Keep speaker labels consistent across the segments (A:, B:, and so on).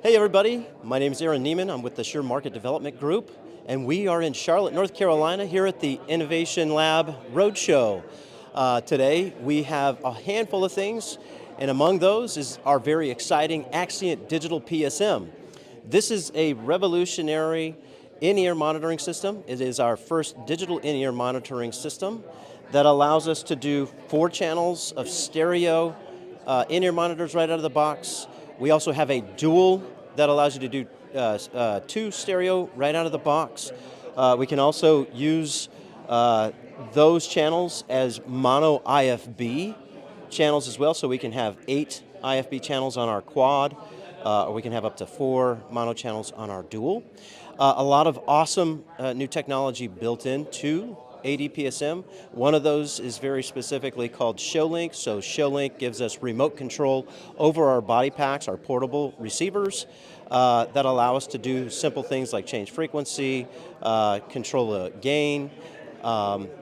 A: Hey everybody, my name is Aaron Neiman. I'm with the Shure Market Development Group, and we are in Charlotte, North Carolina, here at the Innovation Lab Roadshow. Today we have a handful of things, and among those is our very exciting Axient digital PSM. This is a revolutionary in-ear monitoring system. It is our first digital in-ear monitoring system that allows us to do 4 channels of stereo in-ear monitors right out of the box. We also have a dual that allows you to do 2 stereo right out of the box. We can also use those channels as mono IFB channels as well, so we can have 8 IFB channels on our quad, or we can have up to 4 mono channels on our dual. A lot of awesome new technology built into AD-PSM. One of those is very specifically called ShowLink. So ShowLink gives us remote control over our body packs, our portable receivers, that allow us to do simple things like change frequency, control the gain,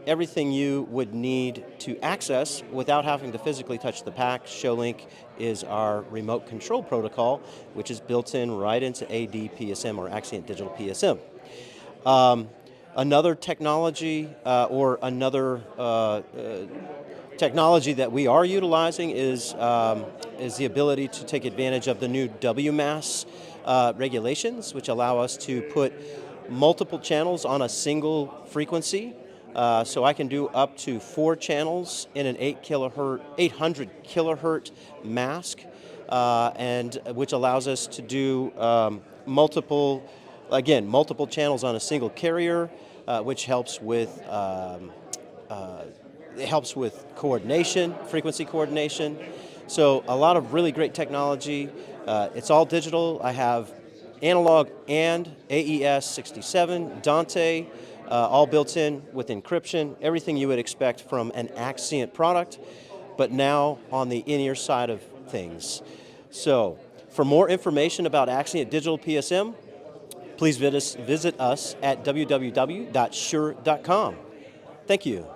A: everything you would need to access without having to physically touch the pack. ShowLink is our remote control protocol, which is built in right into AD-PSM or Axient Digital PSM. Another technology technology that we are utilizing is the ability to take advantage of the new WMAS regulations, which allow us to put multiple channels on a single frequency. So I can do up to 4 channels in an 800 kilohertz mask, and which allows us to do multiple channels on a single carrier, which helps with coordination, frequency coordination. So a lot of really great technology. It's all digital. I have analog and AES-67, Dante, all built in with encryption, everything you would expect from an Axient product, but now on the in-ear side of things. So for more information about Axient Digital PSM, please visit us at www.shure.com. Thank you.